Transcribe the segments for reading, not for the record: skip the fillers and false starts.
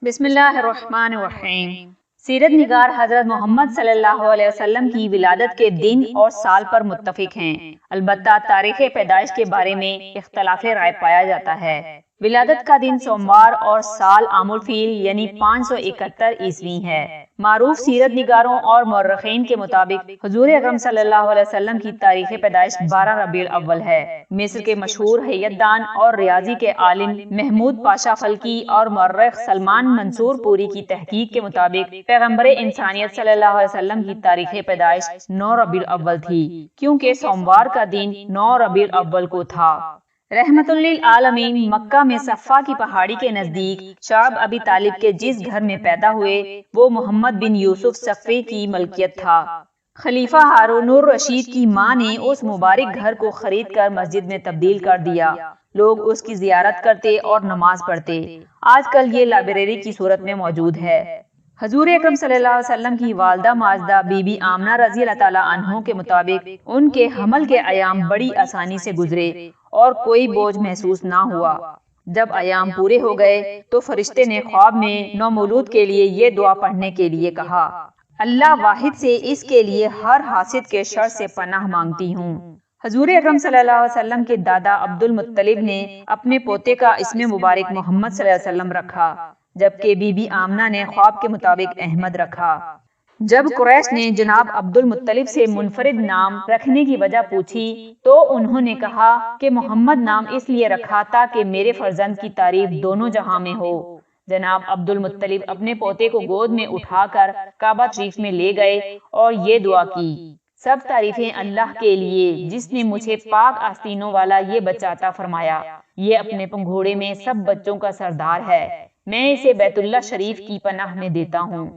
بسم اللہ الرحمن الرحیم۔ سیرت نگار حضرت محمد صلی اللہ علیہ وسلم کی ولادت کے دن اور سال پر متفق ہیں، البتہ تاریخ پیدائش کے بارے میں اختلاف رائے پایا جاتا ہے۔ ولادت کا دن سوموار اور سال عام الفیل یعنی 571 عیسوی ہے۔ معروف سیرت نگاروں اور مورخین کے مطابق حضور اکرم صلی اللہ علیہ وسلم کی تاریخ پیدائش 12 ربیع الاول ہے۔ مصر کے مشہور حیت دان اور ریاضی کے عالم محمود پاشا فلکی اور مورخ سلمان منصور پوری کی تحقیق کے مطابق پیغمبر انسانیت صلی اللہ علیہ وسلم کی تاریخ پیدائش 9 ربیع الاول تھی، کیونکہ سوموار کا دن 9 ربیع الاول کو تھا۔ رحمت للعالمین مکہ میں صفا کی پہاڑی کے نزدیک شعب ابی طالب کے جس گھر میں پیدا ہوئے وہ محمد بن یوسف صفی کی ملکیت تھا۔ خلیفہ ہارون الرشید کی ماں نے اس مبارک گھر کو خرید کر مسجد میں تبدیل کر دیا۔ لوگ اس کی زیارت کرتے اور نماز پڑھتے۔ آج کل یہ لائبریری کی صورت میں موجود ہے۔ حضور اکرم صلی اللہ علیہ وسلم کی والدہ ماجدہ بی بی آمنہ رضی اللہ تعالیٰ عنہ کے مطابق ان کے حمل کے ایام بڑی آسانی سے گزرے اور کوئی بوجھ محسوس نہ ہوا۔ جب ایام پورے ہو گئے تو فرشتے نے خواب میں نومولود کے لیے یہ دعا پڑھنے کے لیے کہا: اللہ واحد سے اس کے لیے ہر حاسد کے شر سے پناہ مانگتی ہوں۔ حضور اکرم صلی اللہ علیہ وسلم کے دادا عبد المطلب نے اپنے پوتے کا اسم مبارک محمد صلی اللہ علیہ وسلم رکھا، جبکہ بی بی آمنہ نے خواب کے مطابق احمد رکھا۔ جب قریش نے جناب عبد المطلب سے منفرد نام رکھنے کی وجہ پوچھی تو انہوں نے کہا کہ محمد نام اس لیے رکھا تاکہ میرے فرزند کی تعریف دونوں جہاں میں ہو۔ جناب عبد المطلب اپنے پوتے کو گود میں اٹھا کر کعبہ شریف میں لے گئے اور یہ دعا کی: سب تعریفیں اللہ کے لیے جس نے مجھے پاک آستینوں والا یہ بچہ عطا فرمایا۔ یہ اپنے پنگھوڑے میں سب بچوں کا سردار ہے، میں اسے بیت اللہ شریف کی پناہ میں دیتا ہوں۔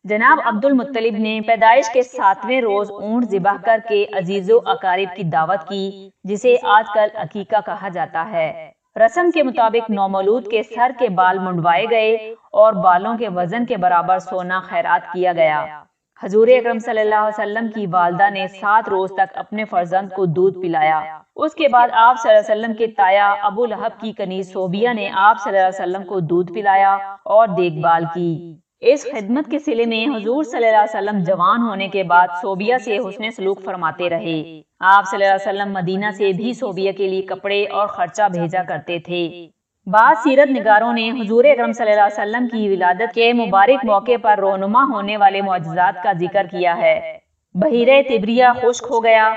جناب عبد المطلب نے پیدائش کے 7ویں روز اونٹ ذبح کر کے عزیز و اقارب کی دعوت کی، جسے آج کل عقیقہ کہا جاتا ہے۔ رسم کے مطابق نومولود کے سر کے بال منڈوائے گئے اور بالوں کے وزن کے برابر سونا خیرات کیا گیا۔ حضور اکرم صلی اللہ علیہ وسلم کی والدہ نے 7 روز تک اپنے فرزند کو دودھ پلایا۔ اس کے بعد آپ صلی اللہ علیہ وسلم کے تایا ابو لہب کی کنیز صوبیہ نے آپ صلی اللہ علیہ وسلم کو دودھ پلایا اور دیکھ بھال کی۔ اس خدمت کے صلے میں حضور صلی اللہ علیہ وسلم جوان ہونے کے بعد صوبیہ سے حسن سلوک فرماتے رہے۔ آپ صلی اللہ علیہ وسلم مدینہ سے بھی صوبیہ کے لیے کپڑے اور خرچہ بھیجا کرتے تھے۔ بعض سیرت نگاروں نے حضور اکرم صلی اللہ علیہ وسلم کی ولادت کے مبارک موقع پر رونما ہونے والے معجزات کا ذکر کیا ہے۔ بحیرہ تبریہ خشک ہو گیا،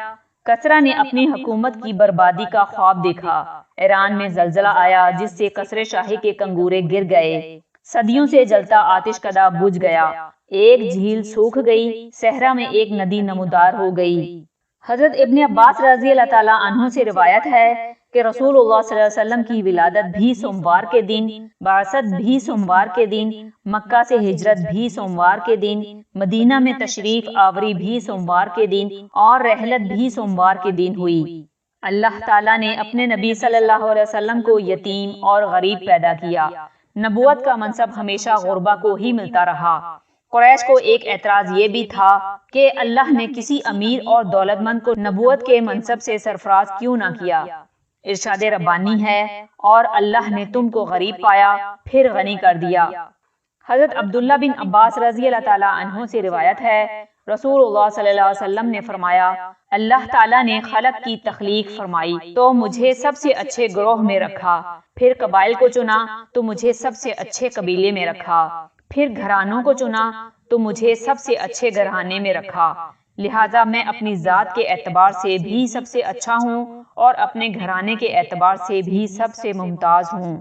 کسریٰ نے اپنی حکومت کی بربادی کا خواب دیکھا، ایران میں زلزلہ آیا جس سے قصر شاہی کے کنگورے گر گئے، صدیوں سے جلتا آتش کدہ بجھ گیا، ایک جھیل سوکھ گئی، صحرا میں ایک ندی نمودار ہو گئی۔ حضرت ابن عباس رضی اللہ تعالیٰ عنہ سے روایت ہے کہ رسول اللہ صلی اللہ علیہ وسلم کی ولادت بھی سوموار کے دن، بعثت بھی سوموار کے دن، مکہ سے ہجرت بھی سوموار کے دن، مدینہ میں تشریف آوری بھی سوموار کے دن اور رحلت بھی سوموار کے دن ہوئی۔ اللہ تعالیٰ نے اپنے نبی صلی اللہ علیہ وسلم کو یتیم اور غریب پیدا کیا۔ نبوت کا منصب ہمیشہ غربا کو ہی ملتا رہا۔ قریش کو ایک اعتراض یہ بھی تھا کہ اللہ نے کسی امیر اور دولت مند کو نبوت کے منصب سے سرفراز کیوں نہ کیا۔ ارشاد ربانی ہے: اور اللہ نے تم کو غریب پایا پھر غنی کر دیا۔ حضرت عبداللہ بن عباس رضی اللہ تعالیٰ عنہ سے روایت ہے، رسول اللہ صلی اللہ علیہ وسلم نے فرمایا: اللہ تعالیٰ نے خلق کی تخلیق فرمائی تو مجھے سب سے اچھے گروہ میں رکھا، پھر قبائل کو چنا تو مجھے سب سے اچھے قبیلے میں رکھا، پھر گھرانوں کو چنا تو مجھے سب سے اچھے گھرانے میں رکھا، لہٰذا میں اپنی ذات کے اعتبار سے بھی سب سے اچھا ہوں اور اپنے گھرانے کے اعتبار سے بھی سب سے ممتاز ہوں۔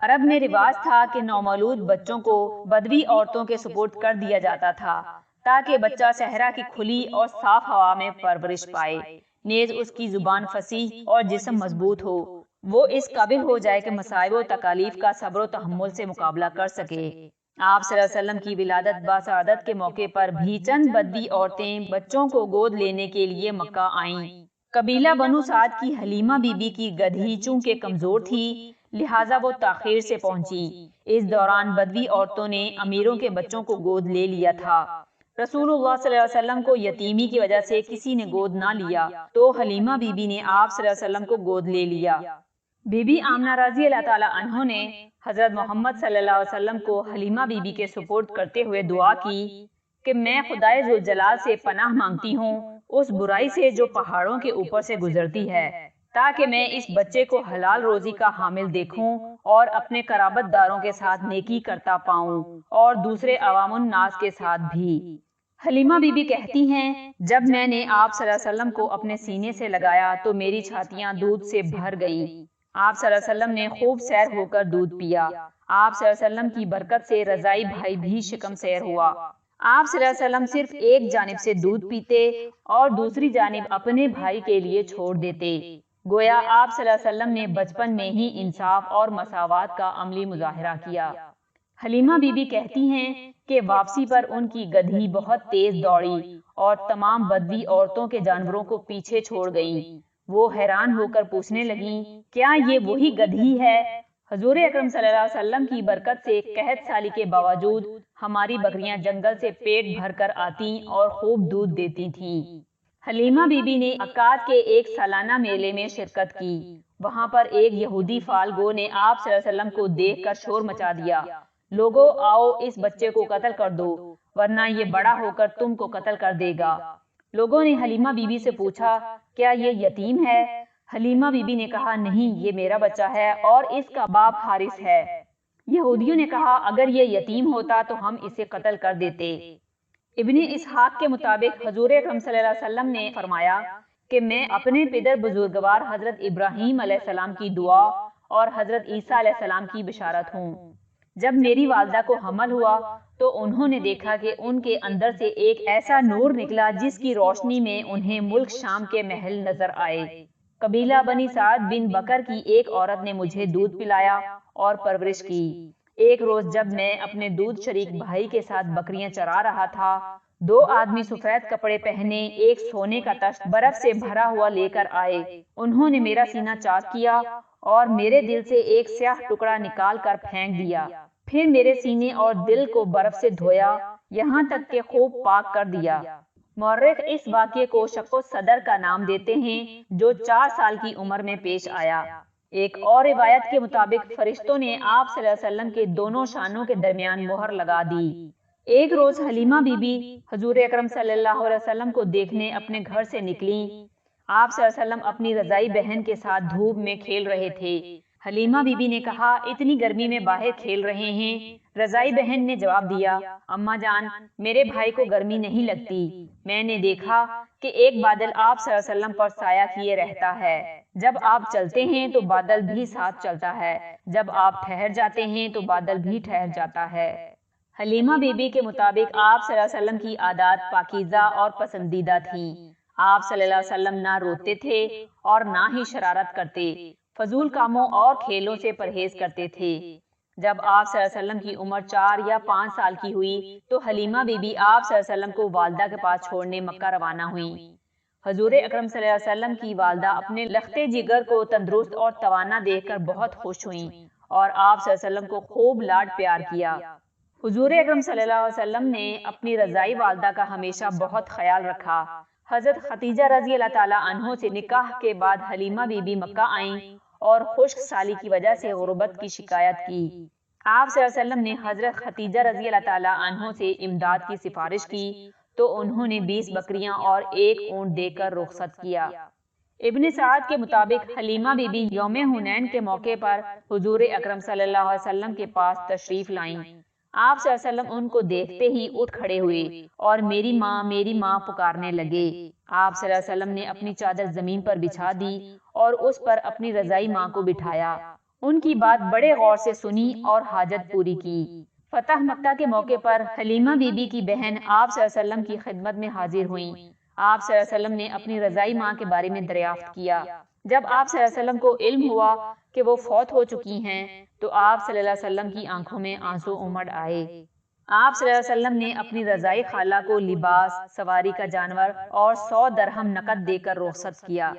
عرب میں رواج تھا کہ نومولود بچوں کو بدوی عورتوں کے سپرد کر دیا جاتا تھا تاکہ بچہ صحرا کی کھلی اور صاف ہوا میں پرورش پائے، نیز اس کی زبان فصیح اور جسم مضبوط ہو، وہ اس قابل ہو جائے کہ مصائب و تکالیف کا صبر و تحمل سے مقابلہ کر سکے۔ آپ صلی اللہ علیہ وسلم کی ولادت باسعادت کے موقع پر بھی چند بدوی عورتیں بچوں کو گود لینے کے لیے مکہ آئیں۔ قبیلہ بنو سعد کی حلیمہ بی بی کی گدھی چونکہ کمزور تھی لہٰذا وہ تاخیر سے پہنچی۔ اس دوران بدوی عورتوں نے امیروں کے بچوں کو گود لے لیا تھا۔ رسول اللہ صلی اللہ علیہ وسلم کو یتیمی کی وجہ سے کسی نے گود نہ لیا تو حلیمہ بی بی نے آپ صلی اللہ علیہ وسلم کو گود لے لیا۔ بی بی آمنہ رضی اللہ تعالیٰ عنہ نے حضرت محمد صلی اللہ علیہ وسلم کو حلیمہ بی بی کے سپرد کرتے ہوئے دعا کی کہ میں خدائے ذوالجلال سے پناہ مانگتی ہوں اس برائی سے جو پہاڑوں کے اوپر سے گزرتی ہے، تاکہ میں اس بچے کو حلال روزی کا حامل دیکھوں اور اپنے قرابت داروں کے ساتھ نیکی کرتا پاؤں اور دوسرے عوام الناس کے ساتھ بھی۔ حلیمہ بی بی کہتی ہیں، جب میں نے آپ صلی اللہ علیہ وسلم کو اپنے سینے سے لگایا تو میری چھاتیاں دودھ سے بھر گئیں۔ آپ صلی اللہ علیہ وسلم نے خوب سیر ہو کر دودھ پیا۔ آپ صلی اللہ علیہ وسلم کی برکت سے رضائی بھائی بھی شکم سیر ہوا۔ آپ صلی اللہ علیہ وسلم صرف ایک جانب سے دودھ پیتے اور دوسری جانب اپنے بھائی کے لیے چھوڑ دیتے۔ گویا آپ صلی اللہ علیہ وسلم نے بچپن میں ہی انصاف اور مساوات کا عملی مظاہرہ کیا۔ حلیمہ بی بی کہتی ہیں کہ واپسی پر ان کی گدھی بہت تیز دوڑی اور تمام بدوی عورتوں کے جانوروں کو پیچھے چھوڑ گئیں۔ وہ حیران ہو کر پوچھنے لگیں، کیا یہ وہی گدھی ہے؟ حضور اکرم صلی اللہ علیہ وسلم کی برکت سے قحط سالی کے باوجود ہماری بکریاں جنگل سے پیٹ بھر کر آتیں اور خوب دودھ دیتی تھیں۔ حلیمہ بی بی نے عکاظ کے ایک سالانہ میلے میں شرکت کی۔ وہاں پر ایک یہودی فالگو نے آپ صلی اللہ علیہ وسلم کو دیکھ کر شور مچا دیا، لوگو آؤ اس بچے کو قتل کر دو ورنہ یہ بڑا ہو کر تم کو قتل کر دے گا۔ لوگوں نے حلیمہ بی بی سے پوچھا، کیا یہ یتیم ہے؟ حلیمہ بی بی نے کہا، نہیں، یہ میرا بچہ ہے اور اس کا باپ حارث ہے۔ یہودیوں نے کہا، اگر یہ یتیم ہوتا تو ہم اسے قتل کر دیتے۔ ابن اسحاق کے مطابق حضور اکرم صلی اللہ علیہ وسلم نے فرمایا کہ میں اپنے پدر بزرگوار حضرت ابراہیم علیہ السلام کی دعا اور حضرت عیسیٰ علیہ السلام کی بشارت ہوں۔ جب میری والدہ کو حمل ہوا تو انہوں نے دیکھا کہ ان کے اندر سے ایک ایسا نور نکلا جس کی روشنی میں انہیں ملک شام کے محل نظر آئے۔ قبیلہ بنی سعد بن بکر کی ایک عورت نے مجھے دودھ پلایا اور پرورش کی۔ ایک روز جب میں اپنے دودھ شریک بھائی کے ساتھ بکریاں چرا رہا تھا، دو آدمی سفید کپڑے پہنے ایک سونے کا تشت برف سے بھرا ہوا لے کر آئے۔ انہوں نے میرا سینہ چاک کیا اور میرے دل سے ایک سیاہ ٹکڑا نکال کر پھینک دیا، پھر میرے سینے اور دل کو برف سے دھویا یہاں تک کہ خوب پاک کر دیا۔ مورخ اس واقعے کو شق الصدر کا نام دیتے ہیں جو 4 سال کی عمر میں پیش آیا۔ ایک اور روایت کے مطابق فرشتوں نے آپ صلی اللہ علیہ وسلم کے دونوں شانوں کے درمیان مہر لگا دی۔ ایک روز حلیمہ بی بی حضور اکرم صلی اللہ علیہ وسلم کو دیکھنے اپنے گھر سے نکلیں۔ آپ صلی اللہ علیہ وسلم اپنی رضائی بہن کے ساتھ دھوپ میں کھیل رہے تھے۔ حلیمہ بی بی نے کہا، اتنی گرمی میں باہر کھیل رہے ہیں؟ رضائی بہن نے جواب دیا، اماں جان، میرے بھائی کو گرمی نہیں لگتی۔ میں نے دیکھا کہ ایک بادل آپ صلی اللہ علیہ وسلم پر سایہ کیے رہتا ہے۔ جب آپ چلتے ہیں تو بادل بھی ساتھ چلتا ہے، جب آپ ٹھہر جاتے ہیں تو بادل بھی ٹھہر جاتا ہے۔ حلیمہ بی بی کے مطابق آپ صلی اللہ علیہ وسلم کی عادات پاکیزہ اور پسندیدہ تھیں۔ آپ صلی اللہ علیہ وسلم نہ روتے تھے اور نہ ہی شرارت کرتے، فضول کاموں اور کھیلوں سے پرہیز کرتے تھے۔ جب آپ صلی اللہ علیہ وسلم کی عمر 4 یا 5 سال کی ہوئی تو حلیمہ بی بی آپ صلی اللہ علیہ وسلم کو والدہ کے پاس چھوڑنے مکہ روانہ ہوئیں۔ حضور اکرم صلی اللہ علیہ وسلم کی والدہ اپنے لختے جگر کو تندرست اور توانا دیکھ کر بہت خوش ہوئیں اور آپ صلی اللہ علیہ وسلم کو خوب لاڈ پیار کیا۔ حضور اکرم صلی اللہ علیہ وسلم نے اپنی رضائی والدہ کا ہمیشہ بہت خیال رکھا۔ حضرت خدیجہ رضی اللہ تعالیٰ عنہ سے نکاح کے بعد حلیمہ بی بی مکہ آئیں اور خشک سالی کی وجہ سے غربت کی شکایت کی۔ آپ صلی اللہ علیہ وسلم نے حضرت خدیجہ رضی اللہ تعالیٰ عنہ سے امداد کی سفارش کی تو انہوں نے 20 بکریاں اور 1 اونٹ دے کر رخصت کیا۔ ابن سعد کے مطابق حلیمہ بی بی یوم حنین کے موقع پر حضور اکرم صلی اللہ علیہ وسلم کے پاس تشریف لائیں۔ آپ صلی اللہ علیہ وسلم ان کو دیکھتے ہی اٹھ کھڑے ہوئے اور میری ماں پکارنے لگے۔ آپ صلی اللہ علیہ وسلم نے اپنی چادر زمین پر بچھا دی اور اس پر اپنی رضائی ماں کو بٹھایا، ان کی بات بڑے غور سے سنی اور حاجت پوری کی۔ فتح مکہ کے موقع پر حلیمہ بی بی کی بہن آپ صلی اللہ علیہ وسلم کی خدمت میں حاضر ہوئیں۔ آپ صلی اللہ علیہ وسلم نے اپنی رضائی ماں کے بارے میں دریافت کیا۔ جب آپ صلی اللہ علیہ وسلم کو علم ہوا کہ وہ فوت ہو چکی ہیں تو آپ صلی اللہ علیہ وسلم کی آنکھوں میں آنسو امڑ آئے۔ آپ صلی اللہ علیہ وسلم نے اپنی رضائی خالہ کو لباس، سواری کا جانور اور 100 درہم نقد دے کر رخصت کیا۔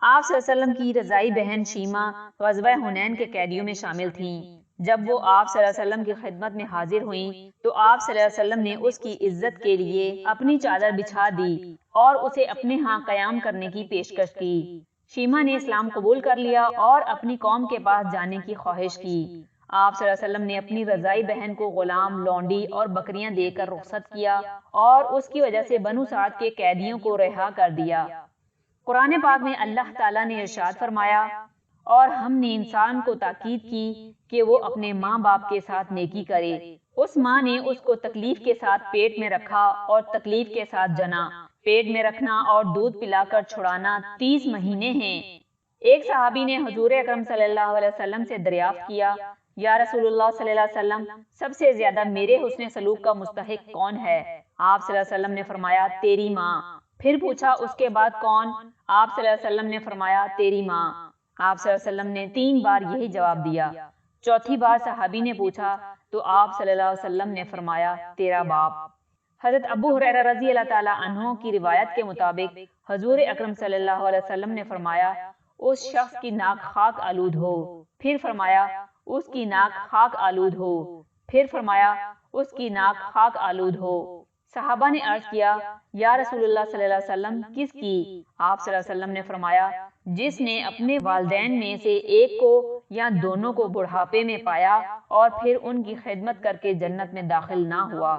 آپ صلی اللہ علیہ وسلم کی رضائی بہن شیمہ غزوہ حنین کے قیدیوں میں شامل تھیں۔ جب وہ آپ صلی اللہ علیہ وسلم کی خدمت میں حاضر ہوئیں تو آپ صلی اللہ علیہ وسلم نے اس کی عزت کے لیے اپنی چادر بچھا دی اور اسے اپنے ہاں قیام کرنے کی پیشکش کی۔ شیما نے اسلام قبول کر لیا اور اپنی قوم کے پاس جانے کی خواہش کی۔ آپ صلی اللہ علیہ وسلم نے اپنی رضائی بہن کو غلام، لونڈی اور بکریاں دے کر رخصت کیا اور اس کی وجہ سے بنو سعد کے قیدیوں کو رہا کر دیا۔ قرآن پاک میں اللہ تعالیٰ نے ارشاد فرمایا، اور ہم نے انسان کو تاکید کی کہ وہ اپنے ماں باپ کے ساتھ نیکی کرے۔ اس ماں نے اس کو تکلیف کے ساتھ پیٹ میں رکھا اور تکلیف کے ساتھ جنا۔ پیٹ میں رکھنا اور دودھ پلا کر چھڑانا 30 مہینے ہیں۔ ایک صحابی نے حضور اکرم صلی اللہ علیہ وسلم سے دریافت کیا، یا رسول اللہ صلی اللہ علیہ وسلم، سب سے زیادہ میرے حسن سلوک کا مستحق کون ہے؟ آپ صلی اللہ علیہ وسلم نے فرمایا، تیری ماں۔ پھر پوچھا، اس کے بعد کون؟ آپ صلی اللہ علیہ وسلم نے فرمایا، تیری ماں۔ آپ صلی اللہ علیہ وسلم نے 3 بار یہی جواب دیا۔ چوتھی بار صحابی نے پوچھا تو آپ صلی اللہ علیہ وسلم نے فرمایا، تیرا باپ۔ حضرت ابو ہریرہ رضی اللہ تعالیٰ عنہ کی روایت کے مطابق حضور اکرم صلی اللہ علیہ وسلم نے فرمایا، اس شخص کی ناک خاک آلود ہو۔ پھر فرمایا، اس کی ناک خاک آلود ہو۔ پھر فرمایا، اس کی ناک خاک آلود ہو۔ صحابہ نے عرض کیا، یا رسول اللہ صلی اللہ علیہ وسلم، کس کی؟ آپ صلی اللہ علیہ وسلم نے فرمایا، جس نے اپنے والدین میں سے ایک کو یا دونوں کو بڑھاپے میں پایا اور پھر ان کی خدمت کر کے جنت میں داخل نہ ہوا۔